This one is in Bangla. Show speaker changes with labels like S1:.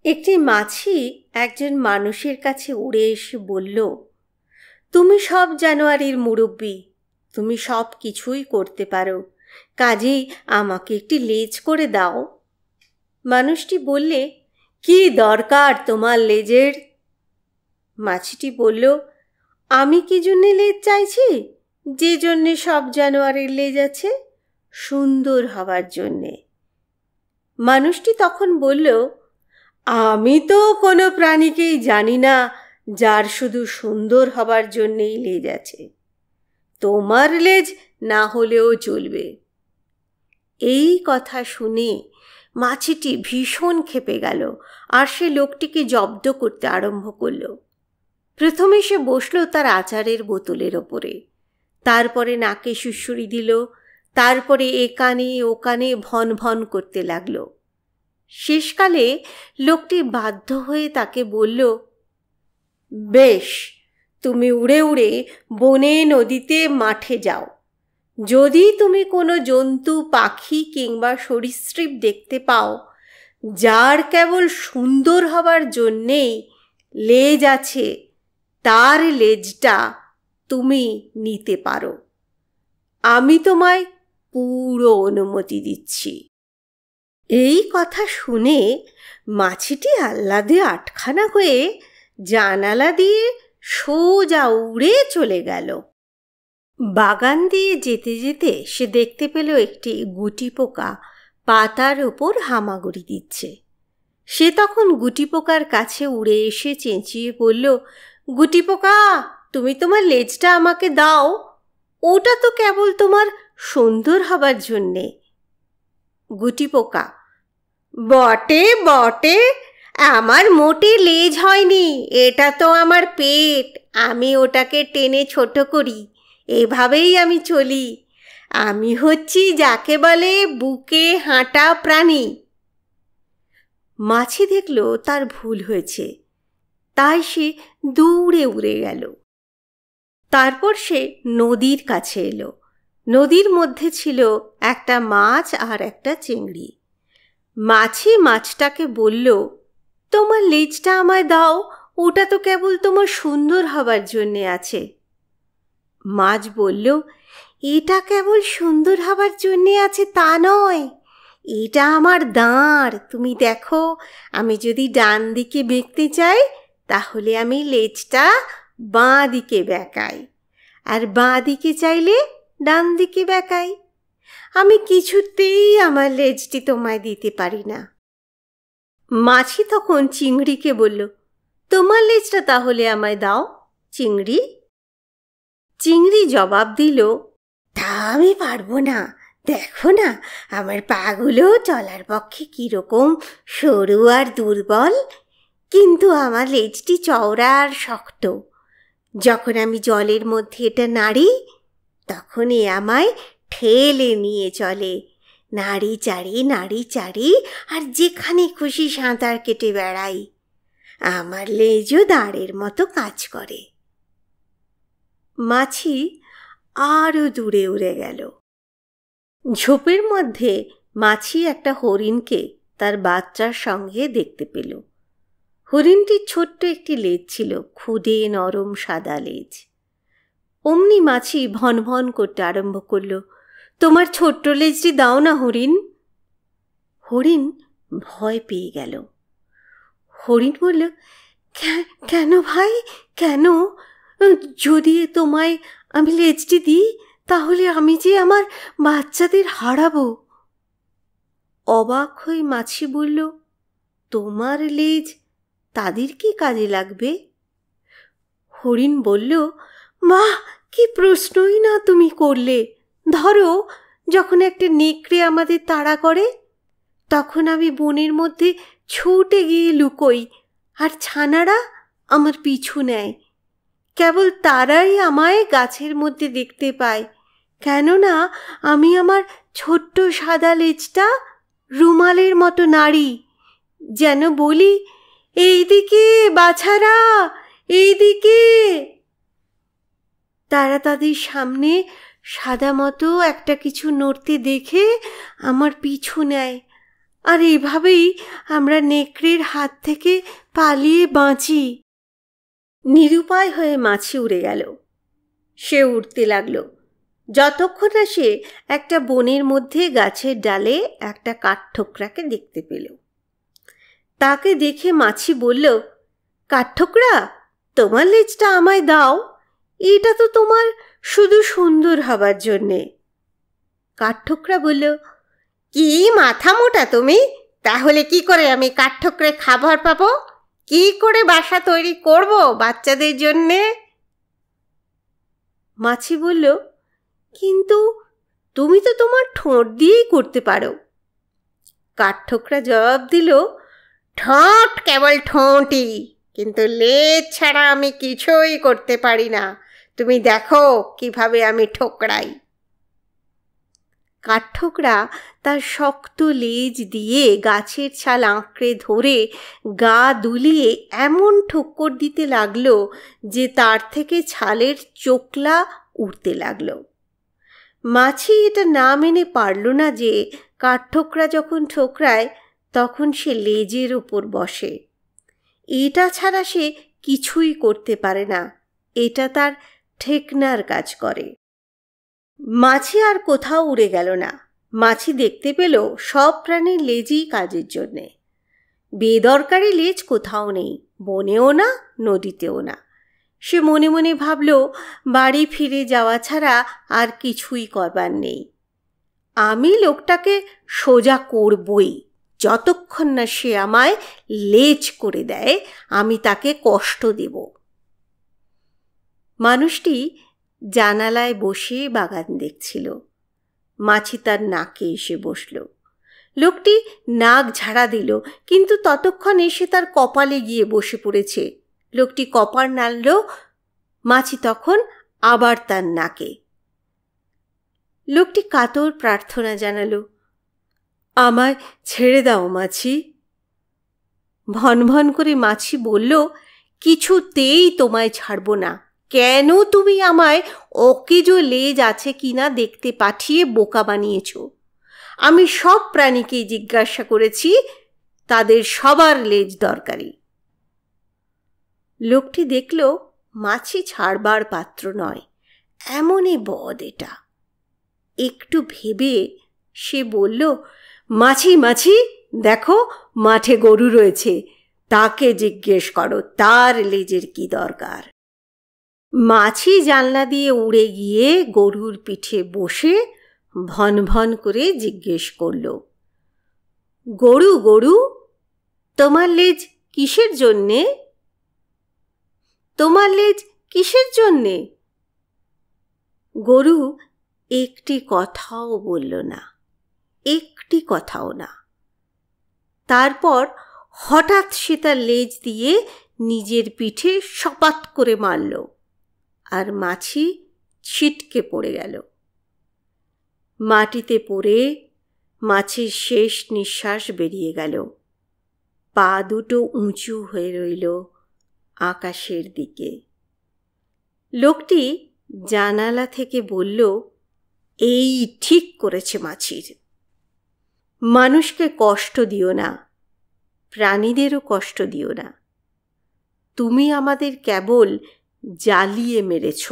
S1: একটি মাছি একজন মানুষের কাছে উড়ে এসে বলল, তুমি সব জানোয়ারের মুরব্বি, তুমি সব কিছুই করতে পারো, কাজেই আমাকে একটি লেজ করে দাও। মানুষটি বললে, কি দরকার তোমার লেজের? মাছিটি বলল, আমি কি জন্যে লেজ চাইছি? যে জন্যে সব জানোয়ারের লেজ আছে, সুন্দর হবার জন্যে। মানুষটি তখন বলল, আমি তো কোনো প্রাণীকেই জানি না যার শুধু সুন্দর হবার জন্যেই লেজ আছে। তোমার লেজ না হলেও চলবে। এই কথা শুনে মাছিটি ভীষণ ক্ষেপে গেল আর সে লোকটিকে জব্দ করতে আরম্ভ করল। প্রথমে সে বসল তার আচারের বোতলের ওপরে, তারপরে নাকে সুড়সুড়ি দিল, তারপরে এ কানে ও কানে ভন ভন করতে লাগলো। শেষকালে লোকটি বাধ্য হয়ে তাকে বলল, বেশ, তুমি উড়ে উড়ে বনে, নদীতে, মাঠে যাও। যদি তুমি কোনো জন্তু, পাখি কিংবা সরীসৃপ দেখতে পাও যার কেবল সুন্দর হবার জন্যেই লেজ আছে, তার লেজটা তুমি নিতে পারো। আমি তোমায় পুরো অনুমতি দিচ্ছি। এই কথা শুনে মাছিটি আহ্লাদে আটখানা হয়ে জানালা দিয়ে সোজা উড়ে চলে গেল। বাগান দিয়ে যেতে যেতে সে দেখতে পেল একটি গুটি পোকা পাতার ওপর হামাগুড়ি দিচ্ছে। সে তখন গুটি পোকার কাছে উড়ে এসে চেঁচিয়ে বলল, গুটি পোকা, তুমি তোমার লেজটা আমাকে দাও, ওটা তো কেবল তোমার সুন্দর হবার জন্যে। গুটি পোকা, বটে বটে, আমার মোটে লেজ হয়নি, এটা তো আমার পেট, আমি ওটাকে টেনে ছোট করি, এভাবেই আমি চলি। আমি হচ্ছি যাকে বলে বুকে হাঁটা প্রাণী। মাছি দেখল তার ভুল হয়েছে, তাই সে দূরে উড়ে গেল। তারপর সে নদীর কাছে এলো। নদীর মধ্যে ছিল একটা মাছ আর একটা চিংড়ি। মাছি মাছটাকে বলল, তোমার লেজটা আমায় দাও, ওটা তো কেবল তোমার সুন্দর হবার জন্যে আছে। মাছ বলল, এটা কেবল সুন্দর হবার জন্যে আছে তা নয়, এটা আমার দাঁড়। তুমি দেখো, আমি যদি ডান দিকে বেঁকতে চাই তাহলে আমি লেজটা বাঁ দিকে বেঁকাই, আর বাঁ দিকে চাইলে ডান দিকে বেঁকাই। আমি কিছুতেই আমার লেজটি তোমায় দিতে পারি না। মাছি তখন চিংড়িকে বলল, তোমার লেজটা তাহলে আমায় দাও চিংড়ি। চিংড়ি জবাব দিল, তা আমি পারবো না, দেখো না আমার পাগুলো চলার পক্ষে কিরকম সরু আর দুর্বল, কিন্তু আমার লেজটি চওড়া আর শক্ত। যখন আমি জলের মধ্যে এটা নাড়ি, তখন এ আমায় ঠেলে নিয়ে চলে, নাড়ি চাড়ি, আর যেখানে খুশি সাঁতার কেটে বেড়াই। আমার লেজও দাঁড়ের মতো কাজ করে। মাছি আরও দূরে উড়ে গেল। ঝোপের মধ্যে মাছি একটা হরিণকে তার বাচ্চার সঙ্গে দেখতে পেল। হরিণটির ছোট্ট একটি লেজ ছিল, খুদে নরম সাদা লেজ। অমনি মাছি ভন ভন করতে আরম্ভ করল, তোমার ছোট্ট লেজটি দাও না হরিণ। হরিণ ভয় পেয়ে গেল। হরিণ বলল, কেন ভাই, কেন? যদি তোমায় আমি লেজটি দিই তাহলে আমি যে আমার বাচ্চাদের হারাবো। অবাক হয়ে মাছি বলল, তোমার লেজ তাদের কি কাজে লাগবে? হরিণ বলল, বাহ, কি প্রশ্নই না তুমি করলে। ধরো, যখন একটা নেকড়ে আমাদের তাড়া করে, তখন আমি বনের মধ্যে ছুটে গিয়ে লুকোই, আর ছানারা আমার পিছু নেয়। কেবল তারাই আমায় গাছের মধ্যে দেখতে পায়, কেননা আমি আমার ছোট্ট সাদা লেজটা রুমালের মতো নাড়ি, যেন বলি, এইদিকে বাছারা, এইদিকে। তারা তাদের সামনে সাদা মতো একটা কিছু নড়তে দেখে আমার পিছু নেয়, আর এভাবেই আমরা নেকড়ের হাত থেকে পালিয়ে বাঁচি। নিরুপায় হয়ে মাছি উড়ে গেল। সে উড়তে লাগলো যতক্ষণ না সে একটা বনের মধ্যে গাছের ডালে একটা কাঠঠোকরাকে দেখতে পেল। তাকে দেখে মাছি বলল, কাঠঠোকরা, তোমার লেজটা আমায় দাও, এটা তো তোমার শুধু সুন্দর হবার জন্যে। কাঠঠোকরা বলল, কি মাথা মোটা তুমি, তাহলে কি করে আমি কাঠঠোকরে খাবার পাবো? কি করে বাসা তৈরি করব বাচ্চাদের জন্যে? মাছি বলল, কিন্তু তুমি তো তোমার ঠোঁট দিয়েই করতে পারো। কাঠঠোকরা জবাব দিল, ঠোঁট কেবল ঠোঁটই, কিন্তু লেজ ছাড়া আমি কিছুই করতে পারি না। তুমি দেখো কিভাবে আমি ঠোকরাই। কাঠঠোকরা তার শক্ত লেজ দিয়ে গাছের ছাল আঁকড়ে ধরে গা দুলিয়ে এমন ঠোক্কর দিতে লাগলো যে তার থেকে ছালের চোকলা উঠতে লাগলো। মাছি এটা না মেনে পারল না যে কাঠঠোকরা যখন ঠোকরায় তখন সে লেজের ওপর বসে। এটা ছাড়া সে কিছুই করতে পারে না, এটা তার ঠেকনার কাজ করে। মাছি আর কোথাও উড়ে গেল না। মাছি দেখতে পেল সব প্রাণীর লেজই কাজের জন্যে। বেদরকারি লেজ কোথাও নেই, বনেও না, নদীতেও না। সে মনে মনে ভাবল, বাড়ি ফিরে যাওয়া ছাড়া আর কিছুই করবার নেই। আমি লোকটাকে সোজা করবই, যতক্ষণ না সে আমায় লেজ করে দেয় আমি তাকে কষ্ট দেব। মানুষটি জানালায় বসে বাগান দেখছিল। মাছি তার নাকে এসে বসল। লোকটি নাক ঝাড়া দিল, কিন্তু ততক্ষণে সে তার কপালে গিয়ে বসে পড়েছে। লোকটি কপাল নাড়ল, মাছি তখন আবার তার নাকে। লোকটি কাতর প্রার্থনা জানালো, আমায় ছেড়ে দাও মাছি। ভন ভন করে মাছি বলল, কিছুতেই তোমায় ছাড়ব না। কেন তুমি আমায় অকেজো লেজ আছে কিনা দেখতে পাঠিয়ে বোকা বানিয়েছ? আমি সব প্রাণীকেই জিজ্ঞাসা করেছি, তাদের সবার লেজ দরকারি। লোকটি দেখল মাছি ছাড়বার পাত্র নয়, এমনই বদ এটা। একটু ভেবে সে বলল, মাছি মাছি, দেখো মাঠে গরু রয়েছে, তাকে জিজ্ঞেস করো তার লেজের কি দরকার। মাছি জানলা দিয়ে উড়ে গিয়ে গরুর পিঠে বসে ভন ভন করে জিজ্ঞেস করল, গরু গরু, তোমার লেজ কিসের জন্যে? তোমার লেজ কিসের জন্যে? গরু একটি কথাও বলল না, একটি কথাও না। তারপর হঠাৎ সে তার লেজ দিয়ে নিজের পিঠে সপাত করে মারল, আর মাছি ছিটকে পড়ে গেল। মাটিতে পড়ে মাছির শেষ নিঃশ্বাস বেরিয়ে গেল। পা দুটো উঁচু হয়ে রইল আকাশের দিকে। লোকটি জানালা থেকে বলল, এই ঠিক করেছে মাছির। মানুষকে কষ্ট দিও না, প্রাণীদেরও কষ্ট দিও না। তুমি আমাদের কেবল জ্বালিয়ে মেরেছ।